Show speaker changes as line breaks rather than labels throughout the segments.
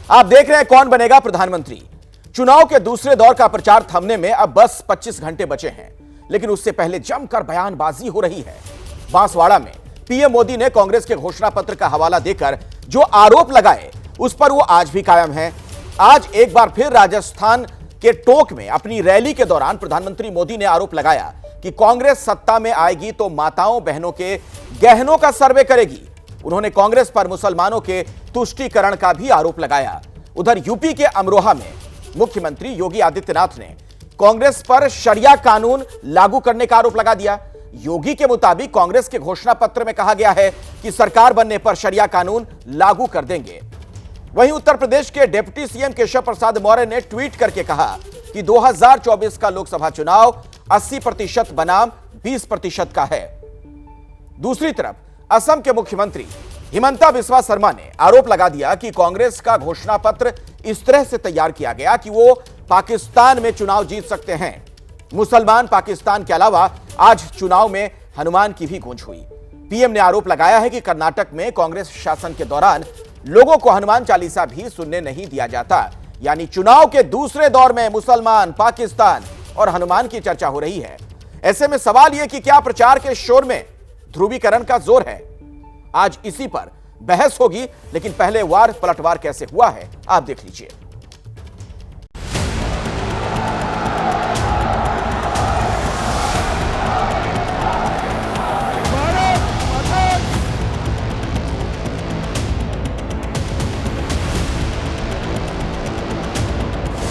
आप देख रहे हैं कौन बनेगा प्रधानमंत्री। चुनाव के दूसरे दौर का प्रचार थमने में अब बस 25 घंटे बचे हैं, लेकिन उससे पहले जमकर बयानबाजी हो रही है। बांसवाड़ा में पीएम मोदी ने कांग्रेस के घोषणा पत्र का हवाला देकर जो आरोप लगाए उस पर वो आज भी कायम है। आज एक बार फिर राजस्थान के टोंक में अपनी रैली के दौरान प्रधानमंत्री मोदी ने आरोप लगाया कि कांग्रेस सत्ता में आएगी तो माताओं बहनों के गहनों का सर्वे करेगी। उन्होंने कांग्रेस पर मुसलमानों के तुष्टीकरण का भी आरोप लगाया। उधर यूपी के अमरोहा में मुख्यमंत्री योगी आदित्यनाथ ने कांग्रेस पर शरिया कानून लागू करने का आरोप लगा दिया। योगी के मुताबिक कांग्रेस के घोषणा पत्र में कहा गया है कि सरकार बनने पर शरिया कानून लागू कर देंगे। वहीं उत्तर प्रदेश के डिप्टी सीएम केशव प्रसाद मौर्य ने ट्वीट करके कहा कि 2024 का लोकसभा चुनाव 80% बनाम 20% का है। दूसरी तरफ असम के मुख्यमंत्री हिमंता बिस्वा शर्मा ने आरोप लगा दिया कि कांग्रेस का घोषणा पत्र इस तरह से तैयार किया गया कि वो पाकिस्तान में चुनाव जीत सकते हैं। मुसलमान पाकिस्तान के अलावा आज चुनाव में हनुमान की भी गूंज हुई। पीएम ने आरोप लगाया है कि कर्नाटक में कांग्रेस शासन के दौरान लोगों को हनुमान चालीसा भी सुनने नहीं दिया जाता। यानी चुनाव के दूसरे दौर में मुसलमान, पाकिस्तान और हनुमान की चर्चा हो रही है। ऐसे में सवाल यह कि क्या प्रचार के शोर में ध्रुवीकरण का जोर है? आज इसी पर बहस होगी, लेकिन पहले वार पलटवार कैसे हुआ है आप देख लीजिए।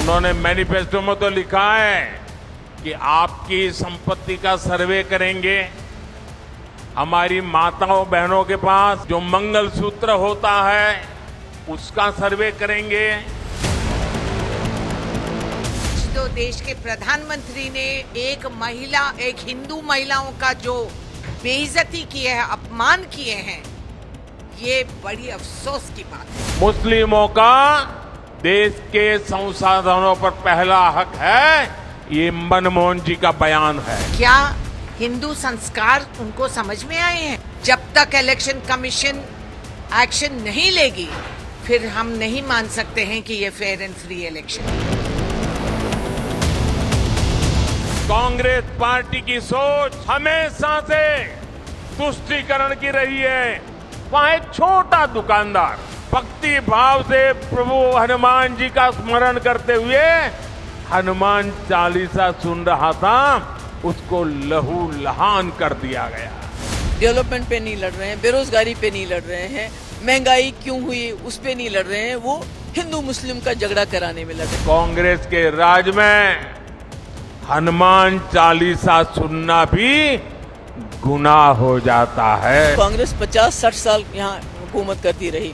उन्होंने मैनिफेस्टो में तो लिखा है कि आपकी संपत्ति का सर्वे करेंगे, हमारी माताओं बहनों के पास जो मंगलसूत्र होता है उसका सर्वे करेंगे।
तो देश के प्रधानमंत्री ने एक हिंदू महिलाओं का जो बेइज्जती की है, अपमान किए हैं, ये बड़ी अफसोस की बात है।
मुस्लिमों का देश के संसाधनों पर पहला हक है, ये मनमोहन जी का बयान है।
क्या हिंदू संस्कार उनको समझ में आए हैं? जब तक इलेक्शन कमीशन एक्शन नहीं लेगी, फिर हम नहीं मान सकते हैं कि ये fair and free election.
Congress party की सोच हमेशा से तुष्टीकरण की रही है। वहां एक छोटा दुकानदार भक्ति भाव से प्रभु हनुमान जी का स्मरण करते हुए हनुमान चालीसा सुन रहा था, उसको लहू लहान कर दिया गया।
डेवलपमेंट पे नहीं लड़ रहे हैं, बेरोजगारी पे नहीं लड़ रहे हैं, महंगाई क्यों हुई उस पे नहीं लड़ रहे हैं, वो हिंदू मुस्लिम का झगड़ा कराने में लड़ रहे हैं।
कांग्रेस के राज में हनुमान चालीसा सुनना भी गुनाह हो जाता है।
कांग्रेस 50-60 साल यहाँ हुकूमत करती रही।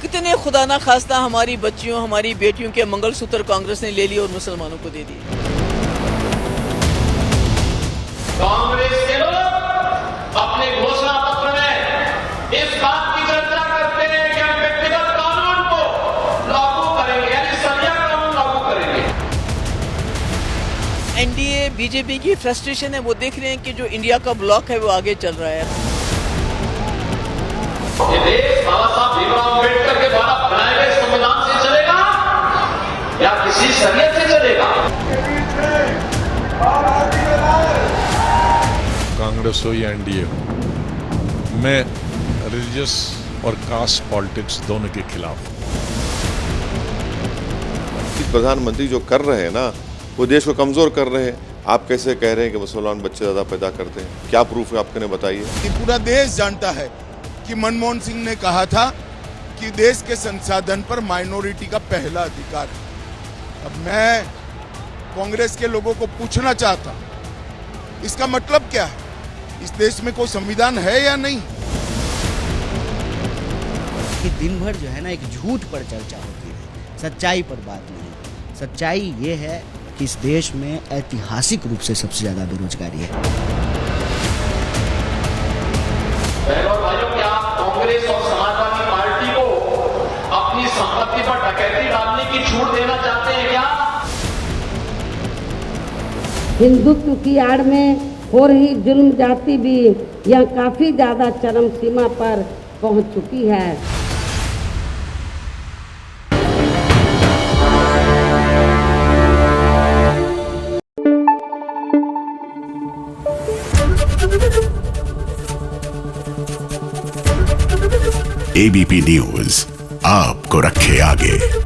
कितने खुदा ना खास्ता हमारी बच्चियों, हमारी बेटियों के मंगलसूत्र कांग्रेस ने ले लिए और मुसलमानों को दे दिए।
कांग्रेस के लोग अपने घोषणा पत्र में इस बात की चर्चा करते हैं कि हम व्यक्तिगत कानून को लागू करेंगे, यानी शरिया कानून लागू करेंगे।
एनडीए बीजेपी की फ्रस्ट्रेशन है, वो देख रहे हैं कि जो इंडिया का ब्लॉक है वो आगे चल रहा है।
ये देश बाबा साहब भीमराव अम्बेडकर के द्वारा बनाए गए संविधान से चलेगा या किसी शरीयत से चलेगा?
कांग्रेस हो या एनडीए हो, मैं रिलीजियस और कास्ट पॉलिटिक्स दोनों के खिलाफ हूं।
प्रधानमंत्री जो कर रहे हैं ना, वो देश को कमजोर कर रहे हैं। आप कैसे कह रहे हैं कि मुसलमान बच्चे ज्यादा पैदा करते हैं? क्या प्रूफ है आपके, बताइए।
पूरा देश जानता है कि मनमोहन सिंह ने कहा था कि देश के संसाधन पर माइनॉरिटी का पहला अधिकार है। अब मैं कांग्रेस के लोगों को पूछना चाहता, इसका मतलब क्या है? इस देश में कोई संविधान है या नहीं?
कि दिन भर जो है ना एक झूठ पर चर्चा होती है, सच्चाई पर बात नहीं। सच्चाई ये है कि इस देश में ऐतिहासिक रूप से सबसे ज्यादा बेरोजगारी है।
बहनों भाइयों, क्या आप कांग्रेस और समाजवादी पार्टी को अपनी संपत्ति पर डकैती डालने की छूट देना चाहते हैं क्या?
हिंदुत्व की आड़ में हो रही जुल्म जाति भी यह काफी ज्यादा चरम सीमा पर पहुंच चुकी है।
एबीपी न्यूज आपको रखे आगे।